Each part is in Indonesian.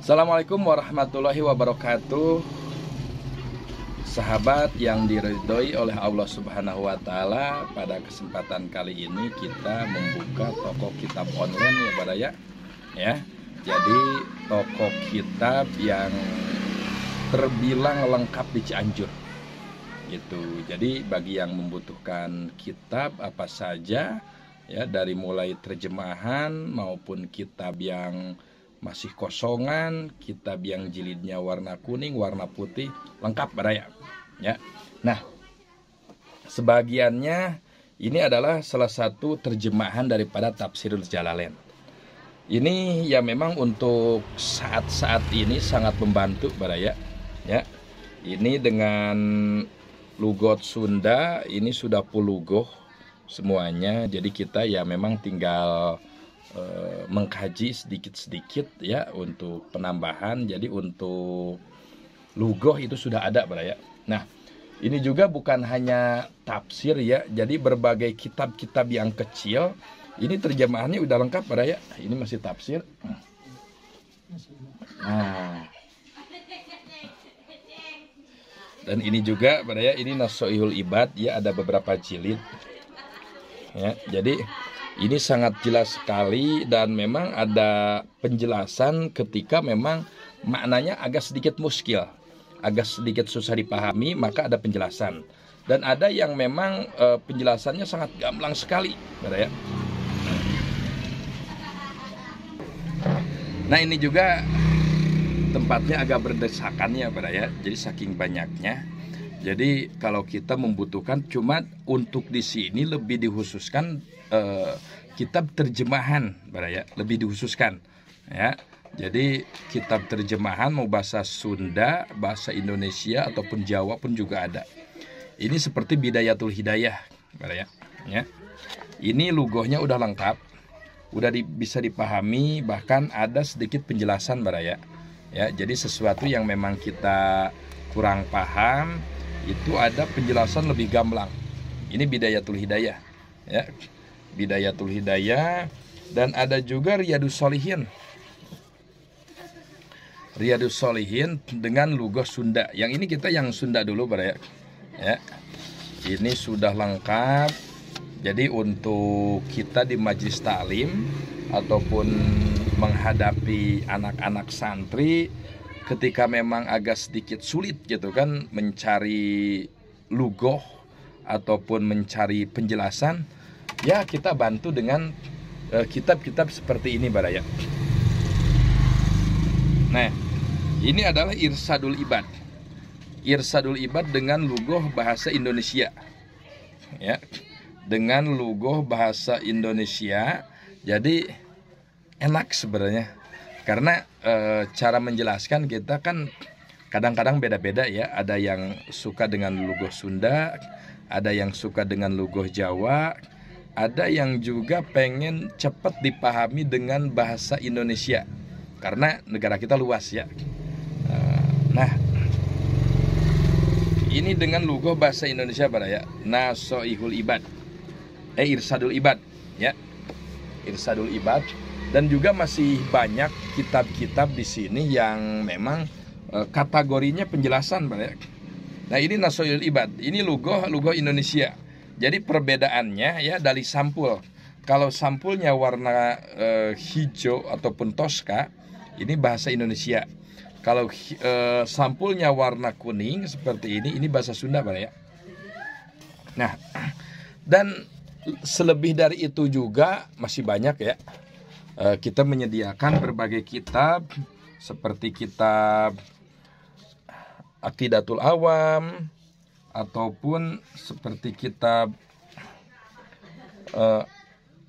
Assalamualaikum warahmatullahi wabarakatuh. Sahabat yang diridhoi oleh Allah Subhanahu wa taala, pada kesempatan kali ini kita membuka toko kitab online ya Baraya. Ya. Jadi toko kitab yang terbilang lengkap di Cianjur. Gitu. Jadi bagi yang membutuhkan kitab apa saja ya, dari mulai terjemahan maupun kitab yang masih kosongan, kitab yang jilidnya warna kuning, warna putih, lengkap Baraya. Ya. Nah, sebagiannya ini adalah salah satu terjemahan daripada Tafsirul Jalalain. Ini ya memang untuk saat-saat ini sangat membantu Baraya. Ya. Ini dengan lugot Sunda, ini sudah pulugoh semuanya. Jadi kita ya memang tinggal mengkaji sedikit-sedikit ya untuk penambahan. Jadi untuk lugoh itu sudah ada Baraya. Nah, ini juga bukan hanya tafsir ya. Jadi berbagai kitab-kitab yang kecil ini terjemahannya udah lengkap Baraya. Ini masih tafsir. Nah. Dan ini juga Baraya, ini Nasoihul Ibad ya, ada beberapa jilid. Ya, jadi ini sangat jelas sekali dan memang ada penjelasan ketika memang maknanya agak sedikit muskil, agak sedikit susah dipahami, maka ada penjelasan. Dan ada yang memang penjelasannya sangat gamblang sekali, Baraya. Nah, ini juga tempatnya agak berdesakan ya Baraya. Jadi saking banyaknya. Jadi kalau kita membutuhkan, cuma untuk di sini lebih dikhususkan kitab terjemahan Baraya, lebih dikhususkan ya. Jadi kitab terjemahan mau bahasa Sunda, bahasa Indonesia ataupun Jawa pun juga ada. Ini seperti Bidayatul Hidayah Baraya ya. Ini lugohnya udah lengkap, udah bisa dipahami, bahkan ada sedikit penjelasan Baraya ya. Jadi sesuatu yang memang kita kurang paham itu ada penjelasan lebih gamblang. Ini Bidayatul Hidayah ya. Bidayatul Hidayah. Dan ada juga Riyadus Shalihin. Riyadus Shalihin dengan lugoh Sunda. Yang ini kita yang Sunda dulu Baraya ya. Ini sudah lengkap. Jadi untuk kita di majelis taklim ataupun menghadapi anak-anak santri ketika memang agak sedikit sulit gitu kan mencari lugoh ataupun mencari penjelasan, ya kita bantu dengan kitab-kitab seperti ini Baraya. Nah, ini adalah Irsadul Ibad. Irsadul Ibad dengan lugoh bahasa Indonesia. Ya. Dengan lugoh bahasa Indonesia. Jadi enak sebenarnya. Karena cara menjelaskan kita kan kadang-kadang beda-beda ya. Ada yang suka dengan lugoh Sunda, ada yang suka dengan lugoh Jawa, ada yang juga pengen cepat dipahami dengan bahasa Indonesia. Karena negara kita luas ya. Nah, ini dengan lugoh bahasa Indonesia Baraya. Nasoihul Ibad. Irsadul Ibad ya. Irsadul Ibad. Dan juga masih banyak kitab-kitab di sini yang memang kategorinya penjelasan Baraya. Nah, ini Nasoihul Ibad. Ini lugoh Indonesia. Jadi perbedaannya ya dari sampul. Kalau sampulnya warna hijau ataupun toska, ini bahasa Indonesia. Kalau sampulnya warna kuning seperti ini bahasa Sunda Baraya. Nah, dan selebih dari itu juga masih banyak ya. Kita menyediakan berbagai kitab seperti kitab Aqidatul Awam ataupun seperti kitab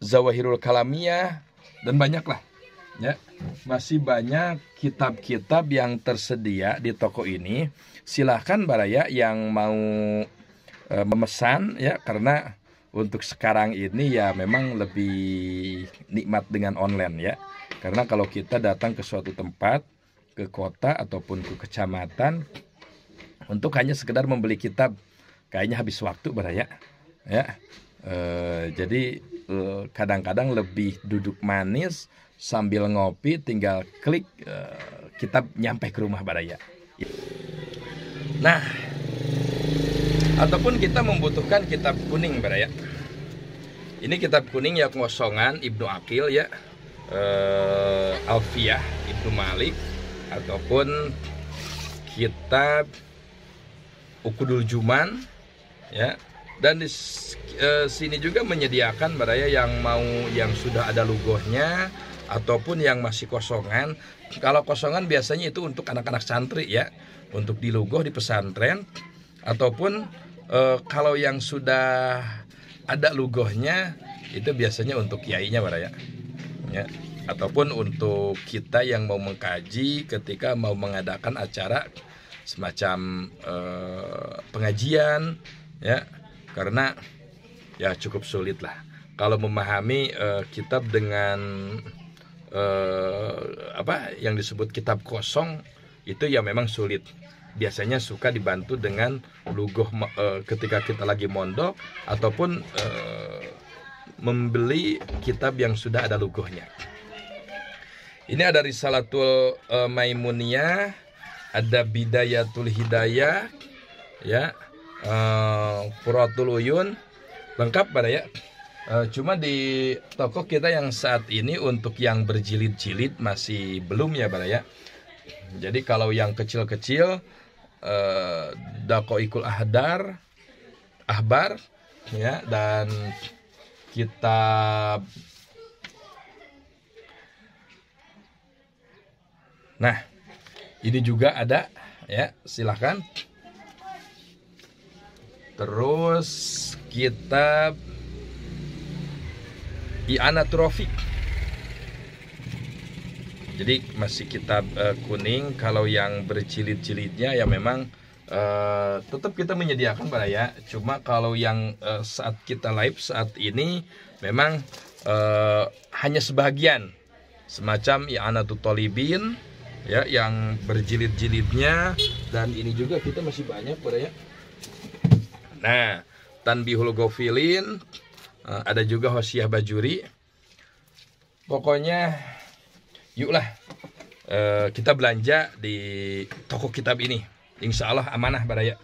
Zawahirul Kalamiyah dan banyaklah ya. Masih banyak kitab-kitab yang tersedia di toko ini. Silahkan Baraya yang mau memesan ya, karena untuk sekarang ini ya memang lebih nikmat dengan online ya. Karena kalau kita datang ke suatu tempat, ke kota ataupun ke kecamatan untuk hanya sekedar membeli kitab, kayaknya habis waktu Baraya ya. Jadi kadang-kadang lebih duduk manis sambil ngopi, tinggal klik kitab nyampe ke rumah baraya. Nah, ataupun kita membutuhkan kitab kuning baraya. Ini kitab kuning yang kosongan Ibnu Aqil ya, Alfiyah Ibnu Malik, ataupun kitab Ukudul Juman ya. Dan di sini juga menyediakan baraya yang sudah ada lugohnya ataupun yang masih kosongan. Kalau kosongan biasanya itu untuk anak-anak santri ya, untuk dilugoh di pesantren, ataupun kalau yang sudah ada lugohnya itu biasanya untuk kiainya baraya ya, ataupun untuk kita yang mau mengkaji ketika mau mengadakan acara semacam pengajian ya, karena ya cukup sulit lah kalau memahami kitab dengan yang disebut kitab kosong itu ya memang sulit. Biasanya suka dibantu dengan lugoh ketika kita lagi mondok, ataupun membeli kitab yang sudah ada lugohnya. Ini ada Risalatul Maimuniyah, ada Bidayatul Hidayah ya, Qurratul Uyun, lengkap baraya. Cuma di toko kita yang saat ini untuk yang berjilid-jilid masih belum ya baraya. Jadi kalau yang kecil-kecil Daqaiqul Ahbar ya, dan kitab. Nah, ini juga ada ya, silahkan. Terus kitab I'anatul Rafiq. Jadi masih kitab kuning. Kalau yang berjilid-jilidnya ya memang tetap kita menyediakan baraya. Cuma kalau yang saat kita live saat ini memang hanya sebagian, semacam I'anatul Thalibin ya, yang berjilid-jilidnya. Dan ini juga kita masih banyak baraya. Nah, Tanbihul Ghafilin, ada juga Hosiyah Bajuri. Pokoknya yuklah kita belanja di toko kitab ini. Insya Allah amanah baraya.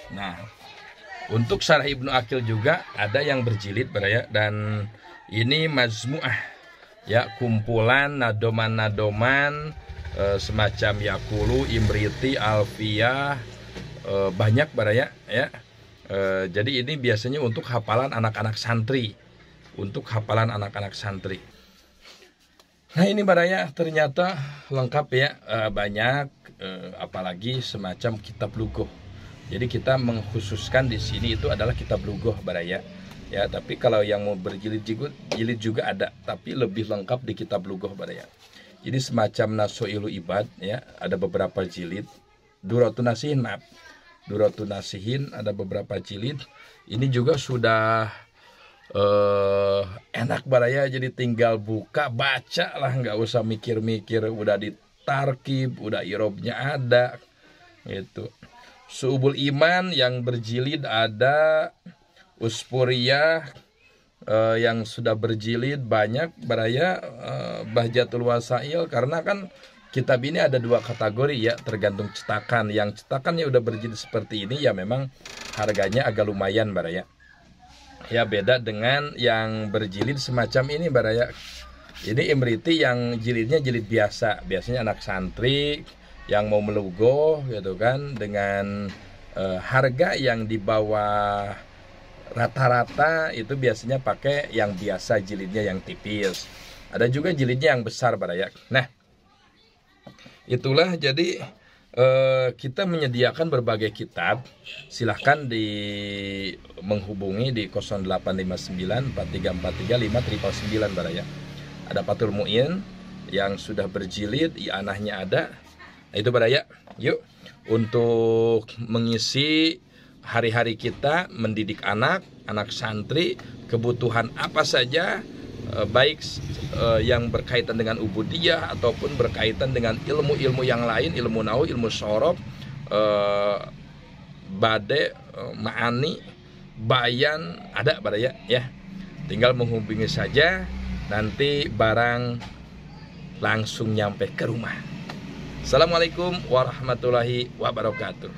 Nah, untuk Syarah Ibnu Aqil juga ada yang berjilid baraya, dan ini majmu'ah ya, kumpulan nadoman-nadoman semacam Yaqulu, Imriti, Alfiyah, banyak baraya ya. Jadi ini biasanya untuk hafalan anak-anak santri, Nah ini baraya ternyata lengkap ya, banyak, apalagi semacam kitab lugoh. Jadi kita mengkhususkan di sini itu adalah kitab lugoh baraya ya. Tapi kalau yang mau berjilid juga ada, tapi lebih lengkap di kitab lugoh baraya. Jadi semacam Nasoilu Ibad ya, ada beberapa jilid. Duratun Nasihin ada beberapa jilid. Ini juga sudah enak baraya, jadi tinggal buka baca lah, nggak usah mikir-mikir, udah ditarkib, udah irobnya ada gitu. Su'ubul Iman yang berjilid ada, Uspuriyah yang sudah berjilid banyak baraya, Bahjatul Wasail, karena kan kitab ini ada dua kategori ya, tergantung cetakan. Yang cetakannya udah berjilid seperti ini ya memang harganya agak lumayan baraya. Ya beda dengan yang berjilid semacam ini baraya. Ini Imriti yang jilidnya jilid biasa, biasanya anak santri yang mau melugoh gitu kan, dengan harga yang di bawah rata-rata itu biasanya pakai yang biasa, jilidnya yang tipis. Ada juga jilidnya yang besar baraya. Nah, itulah jadi kita menyediakan berbagai kitab. Silahkan menghubungi di 0859 4343 599 baraya. Ada Fathul Mu'in yang sudah berjilid, i'anahnya ada. Nah, itu baraya. Yuk, untuk mengisi hari-hari kita mendidik anak santri, kebutuhan apa saja, baik yang berkaitan dengan ubudiyah ataupun berkaitan dengan ilmu-ilmu yang lain, ilmu nahwu, ilmu shorof, bade, ma'ani, Bayan ada pada ya. Tinggal menghubungi saja, nanti barang langsung nyampe ke rumah. Assalamualaikum warahmatullahi wabarakatuh.